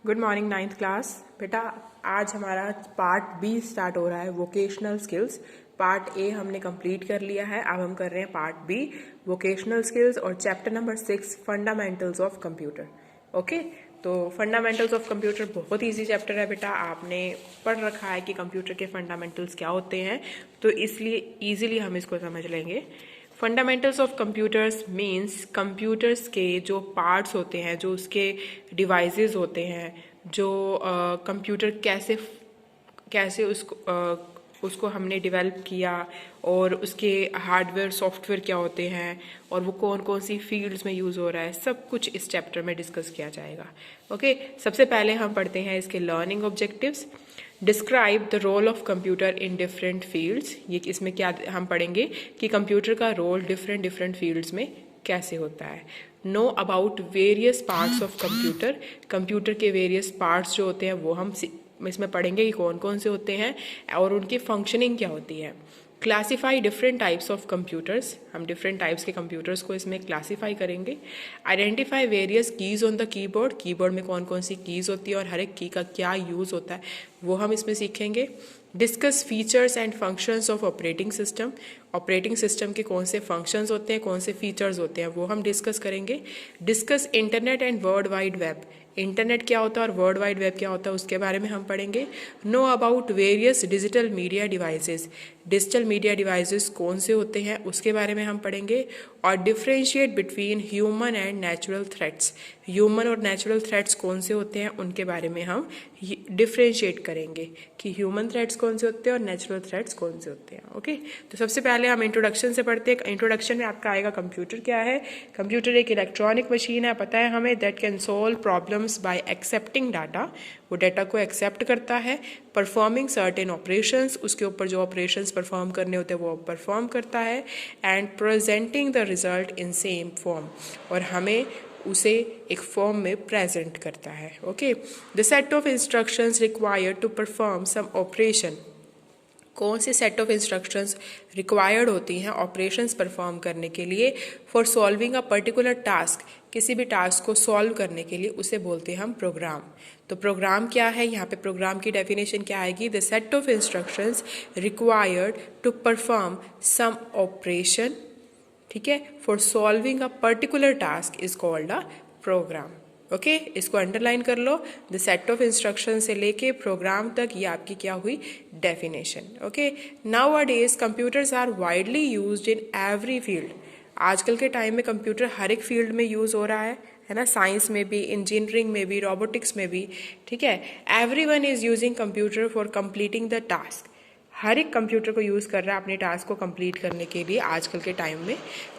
Good morning ninth class. बेटा आज हमारा पार्ट बी स्टार्ट हो रहा है, वोकेशनल स्किल्स। पार्ट ए हमने कंप्लीट कर लिया है, अब हम कर रहे हैं पार्ट बी, वोकेशनल स्किल्स, और chapter number 6 fundamentals of computer. Okay, तो फंडामेंटल्स ऑफ कंप्यूटर बहुत ईजी चैप्टर है बेटा, आपने पढ़ रखा है कि कंप्यूटर के फंडामेंटल्स क्या होते हैं, तो इसलिए ईजिली हम इसको समझ लेंगे। Fundamentals of computers means computers के जो पार्ट्स होते हैं, जो उसके डिवाइसेस होते हैं, जो कंप्यूटर कैसे कैसे उसको हमने डेवलप किया, और उसके हार्डवेयर सॉफ्टवेयर क्या होते हैं, और वो कौन कौन सी फील्ड्स में यूज़ हो रहा है, सब कुछ इस चैप्टर में डिस्कस किया जाएगा। ओके, सबसे पहले हम पढ़ते हैं इसके learning objectives. Describe the role of computer in different fields. ये इसमें क्या हम पढ़ेंगे कि कंप्यूटर का रोल डिफरेंट डिफरेंट फील्ड्स में कैसे होता है। Know about various parts of computer. Computer के वेरियस पार्ट्स जो होते हैं वो हम इसमें पढ़ेंगे कि कौन कौन से होते हैं और उनकी फंक्शनिंग क्या होती है। Classify different types of computers. हम डिफरेंट टाइप्स के कंप्यूटर्स को इसमें क्लासीफाई करेंगे। Identify various keys on the keyboard. Keyboard में कौन कौन सी कीज़ होती है और हर एक की का क्या यूज़ होता है वो हम इसमें सीखेंगे। Discuss features and functions of operating system. Operating system के कौन से फंक्शंस होते हैं, कौन से फीचर्स होते हैं वो हम डिस्कस करेंगे। Discuss internet and world wide web. Internet क्या होता है और वर्ल्ड वाइड वेब क्या होता है उसके बारे में हम पढ़ेंगे। Know about various digital media devices. Digital media devices कौन से होते हैं उसके बारे में हम पढ़ेंगे। और differentiate between human and natural threats. Human और नेचुरल थ्रेट्स कौन से होते हैं उनके बारे में हम डिफ्रेंशिएट करेंगे कि ह्यूमन थ्रेट्स कौन से होते हैं और नेचुरल थ्रेट्स कौन से होते हैं। ओके, तो सबसे पहले हम इंट्रोडक्शन से पढ़ते हैं। इंट्रोडक्शन में आपका आएगा कंप्यूटर क्या है। कंप्यूटर एक इलेक्ट्रॉनिक मशीन है, पता है हमें, that can solve problems bye accepting data. वो डाटा को एक्सेप्ट करता है। परफॉर्मिंग सर्टेन ऑपरेशंस, उसके ऊपर जो ऑपरेशंस परफॉर्म करने होते हैं वो परफॉर्म करता है। And presenting the result in same form, और हमें उसे एक फॉर्म में प्रेजेंट करता है। Okay, the set of instructions required to perform some operation. कौन से सेट ऑफ इंस्ट्रक्शंस रिक्वायर्ड होती हैं ऑपरेशंस परफॉर्म करने के लिए। For solving a particular task, किसी भी टास्क को सॉल्व करने के लिए उसे बोलते हैं हम प्रोग्राम। तो प्रोग्राम क्या है, यहाँ पे प्रोग्राम की डेफिनेशन क्या आएगी। The set of instructions required to perform some operation, ठीक है, for solving a particular task is called a program. Okay, इसको अंडरलाइन कर लो। द सेट ऑफ इंस्ट्रक्शन से लेके प्रोग्राम तक ये आपकी क्या हुई, definition. Okay, nowadays computers are widely used in every field. आजकल के टाइम में कंप्यूटर हर एक फील्ड में यूज हो रहा है ना, साइंस में भी, इंजीनियरिंग में भी, रोबोटिक्स में भी, ठीक है। Everyone is using computer for completing the task. हर एक कंप्यूटर को यूज़ कर रहा है अपने टास्क को कंप्लीट करने के लिए आजकल के टाइम में।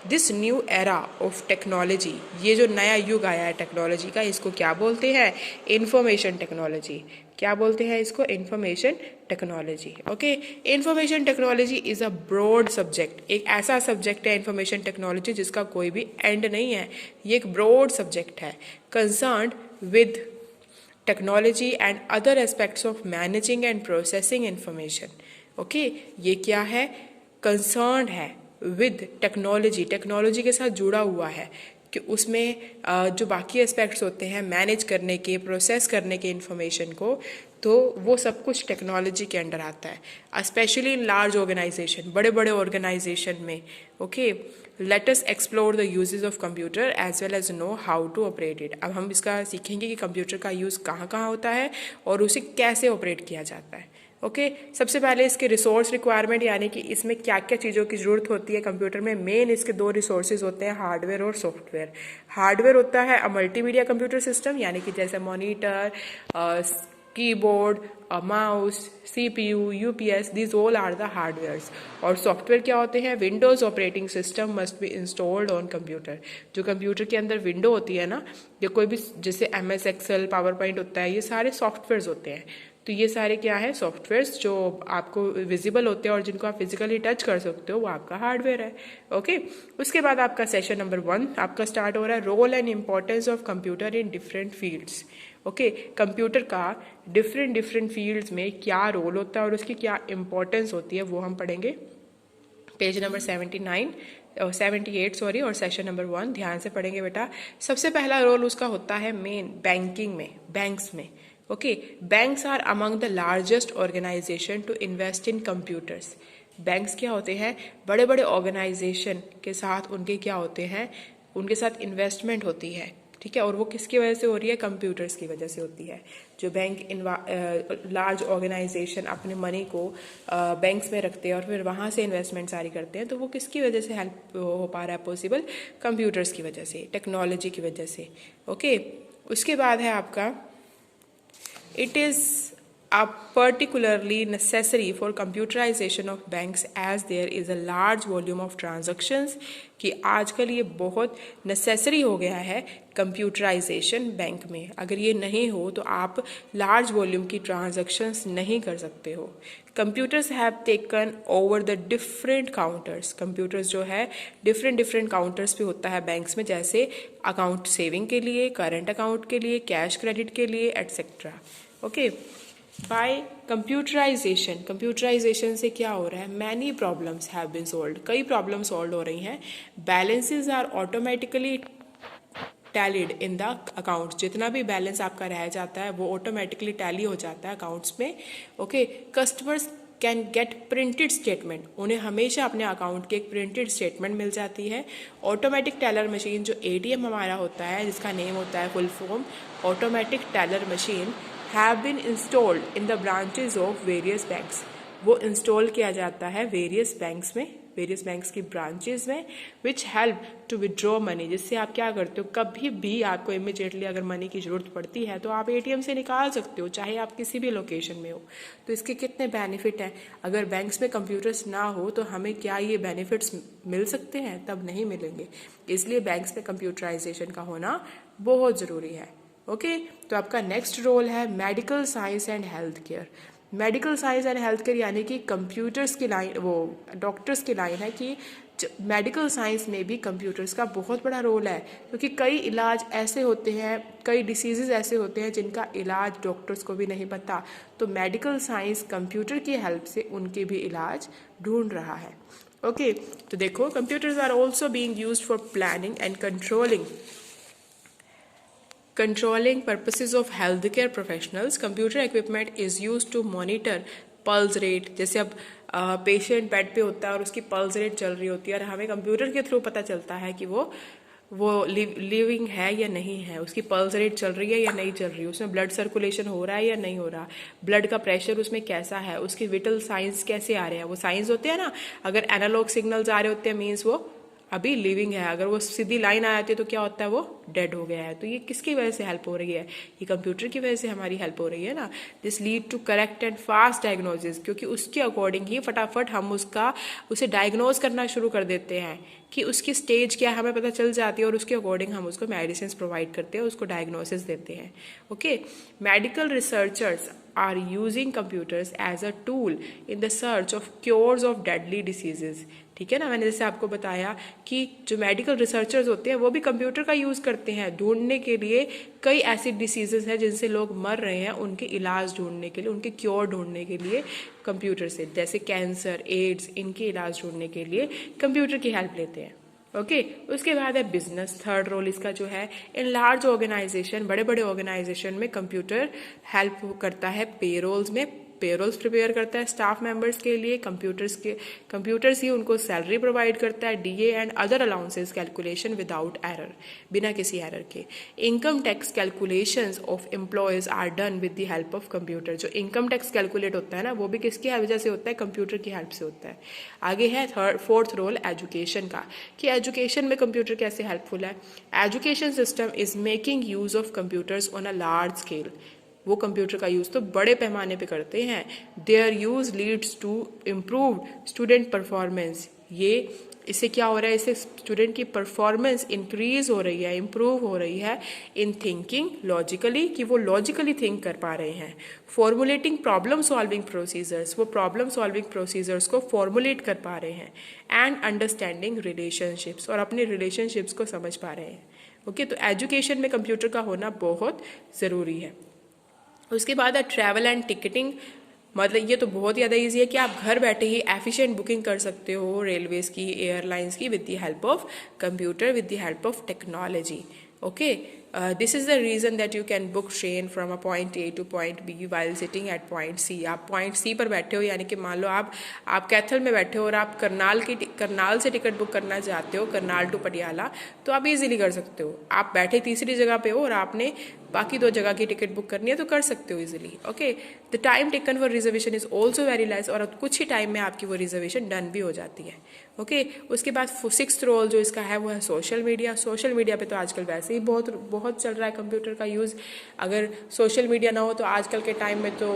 This new era of technology, ये जो नया युग आया है टेक्नोलॉजी का, इसको क्या बोलते हैं, इंफॉर्मेशन टेक्नोलॉजी। क्या बोलते हैं इसको, information technology. Okay, information technology is a broad subject. एक ऐसा सब्जेक्ट है इंफॉर्मेशन टेक्नोलॉजी जिसका कोई भी एंड नहीं है। ये एक ब्रॉड सब्जेक्ट है, concerned with technology and other aspects of managing and processing information. Okay, ये क्या है, कंसर्न है विद टेक्नोलॉजी, टेक्नोलॉजी के साथ जुड़ा हुआ है कि उसमें जो बाकी एस्पेक्ट्स होते हैं मैनेज करने के, प्रोसेस करने के इंफॉर्मेशन को, तो वो सब कुछ टेक्नोलॉजी के अंडर आता है। स्पेशली इन लार्ज ऑर्गेनाइजेशन, बड़े बड़े ऑर्गेनाइजेशन में। Okay, let us explore the uses of computer as well as know how to operate it. अब हम इसका सीखेंगे कि कंप्यूटर का यूज़ कहाँ कहाँ होता है और उसे कैसे ऑपरेट किया जाता है। ओके, सबसे पहले इसके रिसोर्स रिक्वायरमेंट, यानी कि इसमें क्या क्या चीज़ों की ज़रूरत होती है कंप्यूटर में। मेन इसके दो रिसोर्सेज होते हैं, हार्डवेयर और सॉफ्टवेयर। हार्डवेयर होता है अ मल्टीमीडिया कंप्यूटर सिस्टम, यानी कि जैसे monitor, keyboard, mouse, CPU, UPS, these all are the hardwares। और सॉफ्टवेयर क्या होते हैं, Windows operating system must be installed on computer. जो कंप्यूटर के अंदर विंडो होती है ना, या कोई भी जैसे MS Excel, पावर पॉइंट होता है, ये सारे सॉफ्टवेयर्स होते हैं। तो ये सारे क्या है, सॉफ्टवेयर्स जो आपको विजिबल होते हैं और जिनको आप फिजिकली टच कर सकते हो, वो आपका हार्डवेयर है। ओके, उसके बाद आपका सेशन नंबर 1 आपका स्टार्ट हो रहा है, role and importance of computer in different fields. Okay, computer का डिफरेंट डिफरेंट फील्ड्स में क्या रोल होता है और उसकी क्या इंपॉर्टेंस होती है वो हम पढ़ेंगे। पेज नंबर 79, 78 सॉरी, और सेशन नंबर 1 ध्यान से पढ़ेंगे बेटा। सबसे पहला रोल उसका होता है मेन बैंकिंग में, बैंक्स में। Okay, banks are among the largest organisation to invest in computers. Banks क्या होते हैं, बड़े बड़े ऑर्गेनाइजेशन के साथ उनके क्या होते हैं, उनके साथ इन्वेस्टमेंट होती है, ठीक है। और वो किसकी वजह से हो रही है, कंप्यूटर्स की वजह से होती है। जो बैंक लार्ज ऑर्गेनाइजेशन अपने मनी को बैंक्स में रखते हैं और फिर वहाँ से इन्वेस्टमेंट सारी करते हैं, तो वो किसकी वजह से हेल्प हो पा रहा है पॉसिबल, कंप्यूटर्स की वजह से, टेक्नोलॉजी की वजह से। ओके, उसके बाद है आपका it is particularly necessary for computerization of banks as there is a large volume of transactions, कि आजकल ये बहुत नेसेसरी हो गया है कंप्यूटराइजेशन बैंक में। अगर ये नहीं हो तो आप लार्ज वॉल्यूम की ट्रांजैक्शंस नहीं कर सकते हो। Computers have taken over the different counters. Computers जो है डिफरेंट काउंटर्स पे होता है बैंक्स में, जैसे अकाउंट सेविंग के लिए, करंट अकाउंट के लिए, कैश क्रेडिट के लिए, etcetera. Okay, by computerisation, computerisation से क्या हो रहा है, many problems have been solved, कई प्रॉब्लम सॉल्व हो रही हैं। Balances are automatically tallied in the accounts, जितना भी बैलेंस आपका रह जाता है वो ऑटोमेटिकली टैली हो जाता है अकाउंट्स में। Okay, customers can get printed statement, उन्हें हमेशा अपने अकाउंट की एक प्रिंटेड स्टेटमेंट मिल जाती है। ऑटोमेटिक टेलर मशीन, जो एटीएम हमारा होता है, जिसका नेम होता है full form automatic teller machine, have been installed in the branches of various banks. वो इंस्टॉल किया जाता है वेरियस बैंक्स में, वेरियस बैंक्स की ब्रांचेज में, which help to withdraw money, जिससे आप क्या करते हो, कभी भी आपको इमीडिएटली अगर मनी की जरूरत पड़ती है तो आप एटीएम से निकाल सकते हो, चाहे आप किसी भी लोकेशन में हो। तो इसके कितने बेनिफिट हैं। अगर बैंक्स में कंप्यूटर्स ना हो तो हमें क्या ये बेनिफिट्स मिल सकते हैं, तब नहीं मिलेंगे। इसलिए बैंक्स में कंप्यूटराइजेशन का होना बहुत ज़रूरी है। ओके, तो आपका नेक्स्ट रोल है medical science and health care. Medical science and health care यानी कि कंप्यूटर्स की लाइन, वो डॉक्टर्स की लाइन है कि मेडिकल साइंस में भी कंप्यूटर्स का बहुत बड़ा रोल है, क्योंकि कई इलाज ऐसे होते हैं, कई डिसीजेज ऐसे होते हैं जिनका इलाज डॉक्टर्स को भी नहीं पता, तो मेडिकल साइंस कंप्यूटर की हेल्प से उनके भी इलाज ढूंढ रहा है। ओके, तो देखो computers are also being used for planning and controlling purposes of healthcare professionals. Computer equipment is used to monitor pulse rate, जैसे अब पेशेंट बेड पे होता है और उसकी पल्स रेट चल रही होती है और हमें कंप्यूटर के थ्रू पता चलता है कि वो लिविंग है या नहीं है, उसकी पल्स रेट चल रही है या नहीं चल रही है, उसमें ब्लड सर्कुलेशन हो रहा है या नहीं हो रहा, ब्लड का प्रेशर उसमें कैसा है, उसके विटल साइंस कैसे आ रहे हैं। वो साइंस होते हैं ना, अगर एनालॉग सिग्नल्स आ रहे होते हैं मीन्स वो अभी लिविंग है, अगर वो सीधी लाइन आ जाती है तो क्या होता है, वो डेड हो गया है। तो ये किसकी वजह से हेल्प हो रही है, ये कंप्यूटर की वजह से हमारी हेल्प हो रही है ना। This lead to correct and fast diagnosis, क्योंकि उसके अकॉर्डिंग ही फटाफट हम उसे डायग्नोज करना शुरू कर देते हैं कि उसकी स्टेज क्या हमें पता चल जाती है और उसके अकॉर्डिंग हम उसको मेडिसिन प्रोवाइड करते हैं, उसको डायग्नोसिस देते हैं। Okay, medical researchers are using computers as a tool in the search of cures of deadly diseases. ठीक है ना, मैंने जैसे आपको बताया कि जो मेडिकल रिसर्चर्स होते हैं वो भी कंप्यूटर का यूज़ करते हैं ढूंढने के लिए, कई ऐसी डिसीजेज हैं जिनसे लोग मर रहे हैं, उनके इलाज ढूंढने के लिए, उनके क्योर ढूंढने के लिए कंप्यूटर से, जैसे कैंसर, एड्स, इनके इलाज ढूंढने के लिए कंप्यूटर की हेल्प लेते हैं। ओके, उसके बाद है बिजनेस। थर्ड रोल इसका जो है, इन लार्ज ऑर्गेनाइजेशन, बड़े बड़े ऑर्गेनाइजेशन में कंप्यूटर हेल्प करता है पेरोल्स में, पेरोल्स प्रिपेयर करता है स्टाफ मेंबर्स के लिए, कंप्यूटर्स ही उनको सैलरी प्रोवाइड करता है, DA and other allowances calculation without error, बिना किसी एरर के। Income tax calculations of employees are done with the help of computer. जो इनकम टैक्स कैलकुलेट होता है ना, वो भी किसकी वजह से होता है, कंप्यूटर की हेल्प से होता है। आगे है फोर्थ रोल एजुकेशन का, कि एजुकेशन में कंप्यूटर कैसे हेल्पफुल है। Education system is making use of computers on a large scale. वो कंप्यूटर का यूज़ तो बड़े पैमाने पे करते हैं। Their use leads to improve student performance. ये इससे क्या हो रहा है, इससे स्टूडेंट की परफॉर्मेंस इंक्रीज हो रही है, इम्प्रूव हो रही है इन थिंकिंग लॉजिकली, कि वो लॉजिकली थिंक कर पा रहे हैं। फॉर्मुलेटिंग प्रॉब्लम सॉल्विंग प्रोसीजर्स, वो प्रॉब्लम सॉल्विंग प्रोसीजर्स को फॉर्मुलेट कर पा रहे हैं। एंड अंडरस्टैंडिंग रिलेशनशिप्स, और अपने रिलेशनशिप्स को समझ पा रहे हैं। ओके, तो एजुकेशन में कंप्यूटर का होना बहुत ज़रूरी है। उसके बाद है ट्रैवल एंड टिकटिंग। मतलब ये तो बहुत ज़्यादा ईजी है कि आप घर बैठे ही एफिशिएंट बुकिंग कर सकते हो रेलवेज की, एयरलाइंस की, with the help of computer, with the help of technology. Okay, this is the reason that you can book train from a point A to point B while sitting at point C. आप point C पर बैठे हो, यानी कि मान लो आप कैथल में बैठे हो और आप करनाल से टिकट बुक करना चाहते हो, करनाल टू पटियाला, तो आप इजीली कर सकते हो. आप बैठे तीसरी जगह पे हो और आपने बाकी 2 जगह की टिकट बुक करनी है तो कर सकते हो easily. Okay, the time taken for reservation is also very less, और कुछ ही टाइम में आपकी वो रिजर्वेशन डन भी हो जाती है. ओके, उसके बाद 6th रोल जो इसका है वो है सोशल मीडिया. सोशल मीडिया पे तो आजकल वैसे ही बहुत चल रहा है कंप्यूटर का यूज़. अगर सोशल मीडिया ना हो तो आजकल के टाइम में तो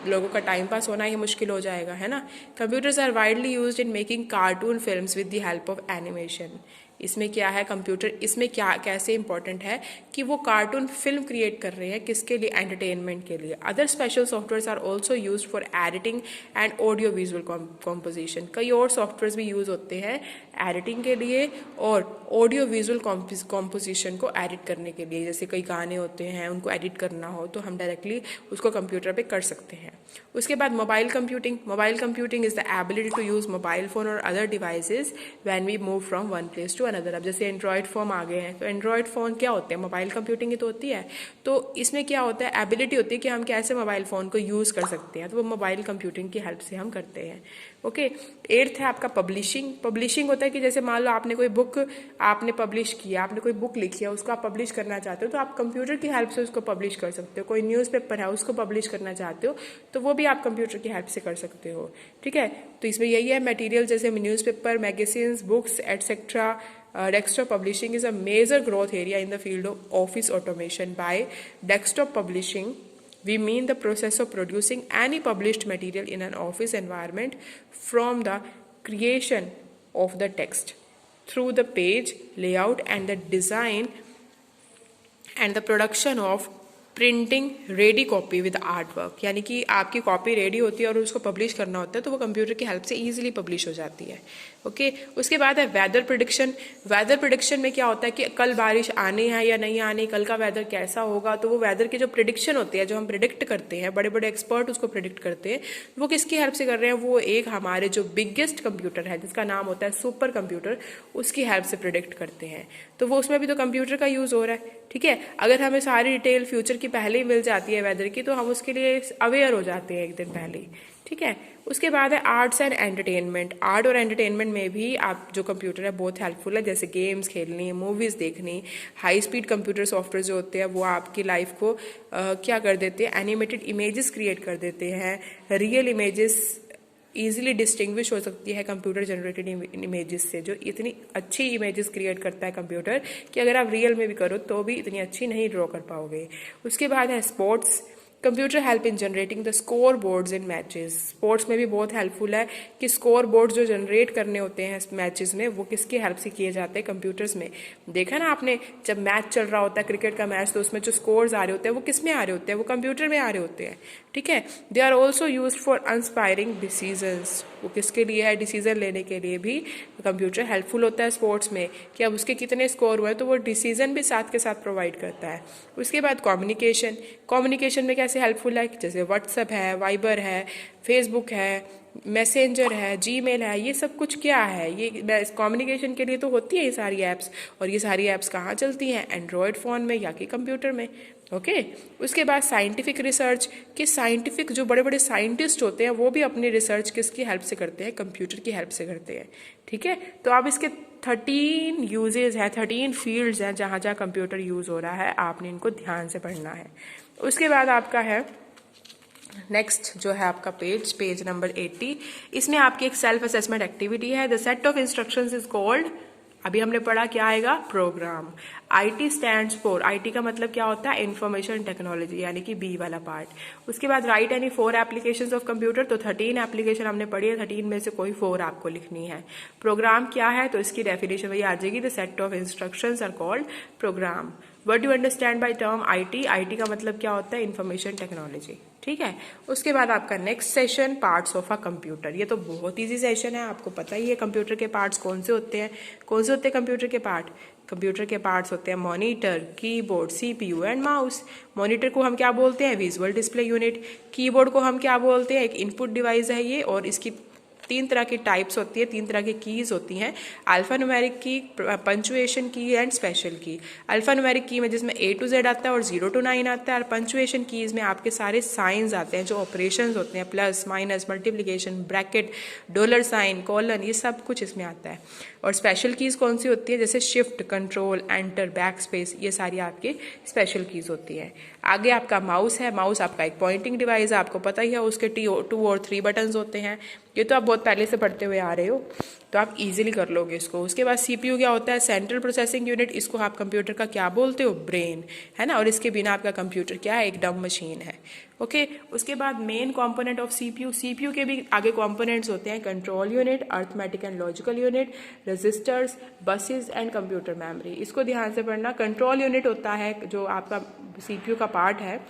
लोगों का टाइम पास होना ही मुश्किल हो जाएगा, है ना. Computers are widely used in making cartoon films with the help of animation. इसमें क्या है, कंप्यूटर इसमें क्या कैसे इंपॉर्टेंट है कि वो कार्टून फिल्म क्रिएट कर रहे हैं, किसके लिए, एंटरटेनमेंट के लिए. Other special softwares are also use for editing and audio visual composition. कई और सॉफ्टवेयर्स भी यूज होते हैं एडिटिंग के लिए और ऑडियो विजुअल कॉम्पोजिशन को एडिट करने के लिए. जैसे कई गाने होते हैं, उनको एडिट करना हो तो हम डायरेक्टली उसको कंप्यूटर पे कर सकते हैं. उसके बाद mobile computing is the ability to use mobile phone और other devices when we move from one place to another. अब जैसे एंड्रॉयड फोन आ गए हैं, तो एंड्रॉयड फोन क्या होते हैं, मोबाइल कंप्यूटिंग ही तो होती है. तो इसमें क्या होता है, एबिलिटी होती है कि हम कैसे मोबाइल फोन को यूज कर सकते हैं, तो वो मोबाइल कंप्यूटिंग की हेल्प से हम करते हैं. ओके, 8th है आपका पब्लिशिंग होता है कि जैसे मान लो आपने कोई बुक आपने पब्लिश किया, आपने कोई बुक लिखी है, उसको आप पब्लिश करना चाहते हो तो आप कंप्यूटर की हेल्प से उसको पब्लिश कर सकते हो. कोई न्यूज़पेपर है उसको पब्लिश करना चाहते हो तो वो भी आप कंप्यूटर की हेल्प से कर सकते हो. ठीक है, तो इसमें यही है मटेरियल, जैसे newspaper, magazines, books etcetera. Desktop publishing is a major growth area in the field of office automation. By desktop publishing, we mean the process of producing any published material in an office environment from the creation of the text through the page layout and the design and the production of printing ready copy with art work. यानी कि आपकी copy ready होती है और उसको publish करना होता है तो वो कंप्यूटर की हेल्प से इजीली पब्लिश हो जाती है. ओके, उसके बाद है वेदर प्रिडिक्शन में क्या होता है कि कल बारिश आनी है या नहीं आनी, कल का वेदर कैसा होगा, तो वो वेदर की जो प्रिडिक्शन होती है, जो हम प्रिडिक्ट करते हैं, बड़े बड़े एक्सपर्ट उसको प्रिडिक्ट करते हैं, वो किसकी हेल्प से कर रहे हैं, वो एक हमारे जो बिगेस्ट कंप्यूटर है जिसका नाम होता है सुपर कंप्यूटर, उसकी हेल्प से प्रिडिक्ट करते हैं. तो वो उसमें भी तो कंप्यूटर का यूज हो रहा है. ठीक है, अगर हमें सारी डिटेल फ्यूचर की पहले ही मिल जाती है वेदर की, तो हम उसके लिए अवेयर हो जाते हैं एक दिन पहले. ठीक है, उसके बाद है आर्ट्स एंड एंटरटेनमेंट. आर्ट और एंटरटेनमेंट में भी आप जो कंप्यूटर है बहुत हेल्पफुल है, जैसे गेम्स खेलनी, मूवीज देखनी. हाई स्पीड कंप्यूटर सॉफ्टवेयर जो होते हैं वो आपकी लाइफ को क्या कर देते हैं, एनिमेटेड इमेजेस क्रिएट कर देते हैं. रियल इमेजेस ईजिली डिस्टिंग्विश हो सकती है कंप्यूटर जनरेटेड इमेजेस से. जो इतनी अच्छी इमेजेस क्रिएट करता है कंप्यूटर कि अगर आप रियल में भी करो तो भी इतनी अच्छी नहीं ड्रॉ कर पाओगे. उसके बाद है sports. Computer help in generating the score boards in matches. Sports में भी बहुत हेल्पफुल है कि स्कोर बोर्ड जो जनरेट करने होते हैं मैचेस में, वो किसकी हेल्प से किए जाते हैं, कंप्यूटर्स में. देखा ना आपने, जब मैच चल रहा होता है क्रिकेट का मैच, तो उसमें जो स्कोर्स आ रहे होते हैं वो किस में आ रहे होते हैं, वो कंप्यूटर में आ रहे होते हैं. ठीक है, they are also use for inspiring decisions. वो किसके लिए है, डिसीजन लेने के लिए भी कंप्यूटर हेल्पफुल होता है स्पोर्ट्स में, कि अब उसके कितने स्कोर हुए तो वो डिसीजन भी साथ के साथ प्रोवाइड करता है. उसके बाद कम्युनिकेशन में कैसे हेल्पफुल है, जैसे व्हाट्सएप है, वाइबर है, फेसबुक है, मैसेंजर है, जीमेल है, ये सब कुछ क्या है, ये कम्युनिकेशन के लिए तो होती है ये सारी ऐप्स. और ये सारी ऐप्स कहाँ चलती हैं, एंड्रॉयड फ़ोन में या कि कंप्यूटर में. ओके, उसके बाद साइंटिफिक रिसर्च, कि साइंटिफिक जो बड़े बड़े साइंटिस्ट होते हैं वो भी अपनी रिसर्च किसकी हेल्प से करते हैं, कंप्यूटर की हेल्प से करते हैं. ठीक है, तो अब इसके 13 यूजेज हैं, 13 फील्ड्स हैं जहाँ जहाँ कंप्यूटर यूज़ हो रहा है, आपने इनको ध्यान से पढ़ना है. उसके बाद आपका है नेक्स्ट जो है आपका पेज नंबर 80. इसमें आपकी एक सेल्फ असेसमेंट एक्टिविटी है. The set of instructions is called, अभी हमने पढ़ा क्या आएगा, program. IT stands for, IT का मतलब क्या होता है, इंफॉर्मेशन टेक्नोलॉजी, यानी कि B वाला पार्ट. उसके बाद right any 4 applications of computer. तो 13 एप्लीकेशन हमने पढ़ी है, 13 में से कोई 4 आपको लिखनी है. प्रोग्राम क्या है, तो इसकी डेफिनेशन वही आ जाएगी, the set of instructions are called program. What do understand by term IT? IT का मतलब क्या होता है? इंफॉर्मेशन टेक्नोलॉजी, ठीक है। उसके बाद आपका next session parts of a computer. ये तो बहुत इजी सेशन है, आपको पता ही है कंप्यूटर के पार्ट्स कौन से होते हैं। कौन से होते हैं कंप्यूटर के पार्ट? कंप्यूटर के पार्ट्स होते हैं monitor, keyboard, CPU and mouse. Monitor को हम क्या बोलते हैं? Visual display unit. कीबोर्ड को हम क्या बोलते हैं? एक इनपुट डिवाइस है ये, और इसकी 3 तरह की टाइप्स होती है, 3 तरह की कीज होती हैं। अल्फा न्यूमेरिक की, पंचुएशन की एंड स्पेशल की। अल्फा न्यूमेरिक की में जिसमें A to Z आता है और 0 to 9 आता है, और पंचुएशन कीज में आपके सारे साइंस आते हैं, जो ऑपरेशंस होते हैं, plus minus multiplication, bracket, dollar sign, colon, ये सब कुछ इसमें आता है। और स्पेशल कीज कौन सी होती है? जैसे shift, control, enter, back space, ये सारी आपकी स्पेशल कीज होती है। आगे आपका माउस है। माउस आपका एक पॉइंटिंग डिवाइस है, आपको पता ही है। उसके 2 और 3 बटन्स होते हैं। ये तो आप बहुत पहले से पढ़ते हुए आ रहे हो, तो आप इजीली कर लोगे इसको। उसके बाद सीपीयू क्या होता है? Central processing unit. इसको आप कंप्यूटर का क्या बोलते हो? ब्रेन, है ना। और इसके बिना आपका कंप्यूटर क्या है? एक डम मशीन है। ओके। उसके बाद main component of CPU. CPU के भी आगे कंपोनेंट्स होते हैं, control unit, arithmetic and logical unit, registers, buses and computer memory. इसको ध्यान से पढ़ना। कंट्रोल यूनिट होता है जो आपका सीपीयू का पार्ट है,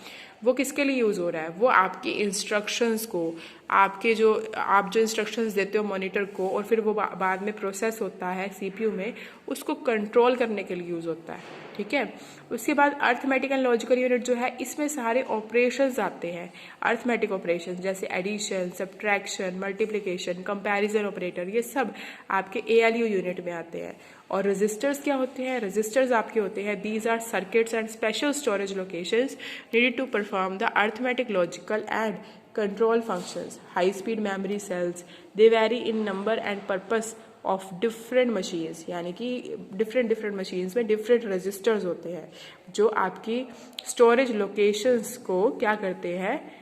वो किसके लिए यूज हो रहा है? वो आपके इंस्ट्रक्शंस को, आपके जो आप जो इंस्ट्रक्शंस देते हो मॉनिटर को, और फिर वो बाद में प्रोसेस होता है सीपीयू में, उसको कंट्रोल करने के लिए यूज होता है, ठीक है। उसके बाद अर्थमेटिक एंड लॉजिकल यूनिट जो है, इसमें सारे ऑपरेशंस आते हैं। अर्थमेटिक ऑपरेशन जैसे addition, subtraction, multiplication, comparison operator, ये सब आपके एएलयू यूनिट में आते हैं। और रजिस्टर्स क्या होते हैं? रजिस्टर्स आपके होते हैं, these are circuits and special storage locations needed to perform the arithmetic, logical and control functions. High speed memory cells, they vary in number and purpose of different machines, यानी कि different machines में different registers होते हैं जो आपकी storage locations को क्या करते हैं?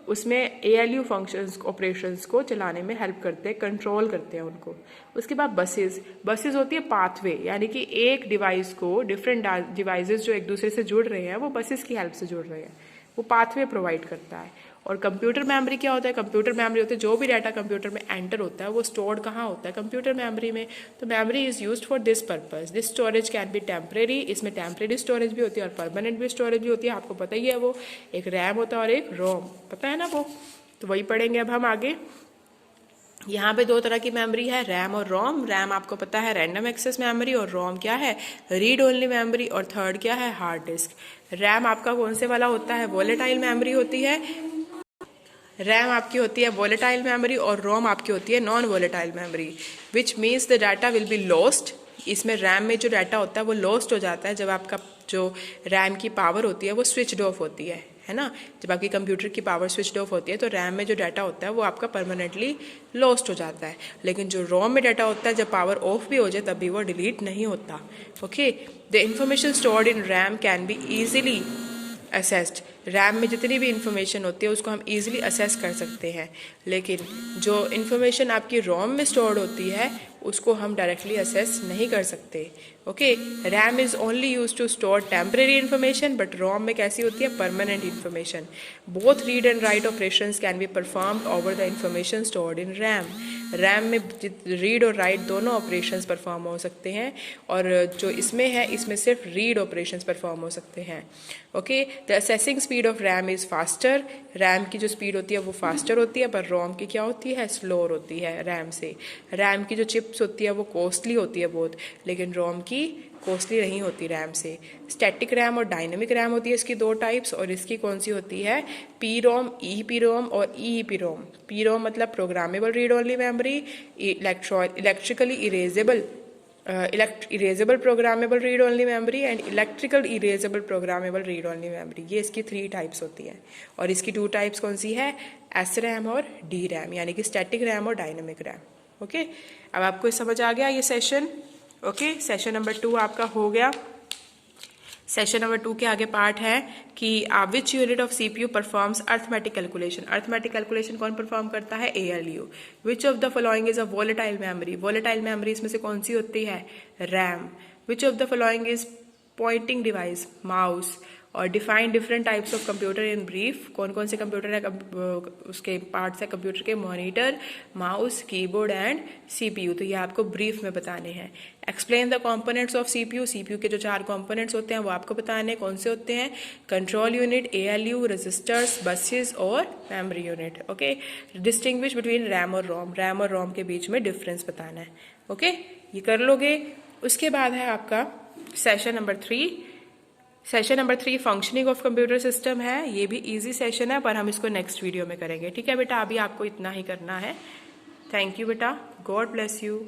उसमें एएलयू फंक्शंस, ऑपरेशंस को चलाने में हेल्प करते हैं, कंट्रोल करते हैं उनको। उसके बाद बसेस। बसेस होती है पाथवे, यानी कि एक डिवाइस को डिफरेंट डिवाइसेस जो एक दूसरे से जुड़ रहे हैं, वो बसेस की हेल्प से जुड़ रहे हैं, वो पाथवे प्रोवाइड करता है। और कंप्यूटर मेमोरी क्या होता है? कंप्यूटर मेमोरी होता है जो भी डाटा कंप्यूटर में एंटर होता है वो स्टोर्ड कहाँ होता है? कंप्यूटर मेमोरी में। तो memory is used for this purpose. This storage can be temporary, इसमें टेम्परेरी स्टोरेज भी होती है और परमानेंट भी स्टोरेज भी होती है, आपको पता ही है। वो एक रैम होता है और एक रोम, पता है ना वो, तो वही पढ़ेंगे अब हम आगे। यहाँ पे 2 तरह की मेमोरी है, रैम और रोम। रैम आपको पता है रैंडम एक्सेस मेमोरी, और रोम क्या है? Read only memory. और थर्ड क्या है? Hard disk. रैम आपका कौन से वाला होता है? वोलेटाइल मेमोरी होती है। रैम आपकी होती है वोलेटाइल मेमोरी और रोम आपकी होती है non volatile memory, which means the data will be lost. इसमें रैम में जो डाटा होता है वो लॉस्ट हो जाता है जब आपका जो रैम की पावर होती है वो स्विच्ड ऑफ होती है ना। जब आपकी कंप्यूटर की पावर स्विच्ड ऑफ होती है तो रैम में जो डाटा होता है वो आपका परमानेंटली लॉस्ट हो जाता है। लेकिन जो रोम में डाटा होता है जब पावर ऑफ भी हो जाए तब भी वो डिलीट नहीं होता। Okay. The information stored in RAM can be easily assessed. RAM में जितनी भी इंफॉर्मेशन होती है उसको हम इजीली असेस कर सकते हैं, लेकिन जो इंफॉर्मेशन आपकी रोम में स्टोर्ड होती है उसको हम डायरेक्टली असेस नहीं कर सकते। Okay. RAM is only use to store temporary information, but ROM में कैसी होती है? Permanent information. Both read and write operations can be performed over the information stored in RAM. RAM में रीड और write दोनों ऑपरेशंस परफॉर्म हो सकते हैं, और जो इसमें है इसमें सिर्फ रीड ऑपरेशंस परफॉर्म हो सकते हैं। Okay. The assessing speed of RAM is faster. RAM की जो स्पीड होती है वो फास्टर होती है, पर रोम की क्या होती है? स्लोअर होती है रैम से। रैम की जो चिप्स होती है वो कॉस्टली होती है बहुत, लेकिन रोम की कॉस्टली नहीं होती रैम से। स्टैटिक रैम और डायनेमिक रैम होती है इसकी 2 टाइप्स, और इसकी कौन सी होती है? पी रोम, ई रोम और ई रोम। पी रोम मतलब programmable read only memory, electrically erasable programmable read only memory and electrical erasable programmable read only memory. ये इसकी 3 टाइप्स होती हैं, और इसकी 2 टाइप्स कौन सी है? एस रैम और डी रैम, यानी कि स्टैटिक रैम और डायनेमिक रैम। ओके। अब आपको समझ आ गया ये सेशन? ओके। सेशन नंबर 2 आपका हो गया। सेशन नंबर 2 के आगे पार्ट है कि which unit of CPU performs arithmetic calculation. Arithmetic calculation कौन परफॉर्म करता है? ALU. Which of the following is a volatile memory. Volatile memory इसमें से कौन सी होती है? RAM. Which of the following is pointing device mouse, और define different types of computer in brief. कौन कौन से कंप्यूटर है, उसके पार्ट्स है कंप्यूटर के, monitor, mouse, keyboard and CPU. तो ये आपको ब्रीफ में बताने हैं। Explain the components of CPU. CPU के जो 4 कंपोनेंट्स होते हैं वो आपको बताने हैं। कौन से होते हैं? Control unit, ALU, registers, buses और memory unit. Okay, distinguish between RAM और रोम। रैम और रोम के बीच में डिफरेंस बताना है। ओके, ये कर लोगे। उसके बाद है आपका session number 3। Session number 3 functioning of computer system है। ये भी इजी सेशन है, पर हम इसको नेक्स्ट वीडियो में करेंगे। ठीक है बेटा, अभी आपको इतना ही करना है। थैंक यू बेटा, गॉड ब्लेस यू।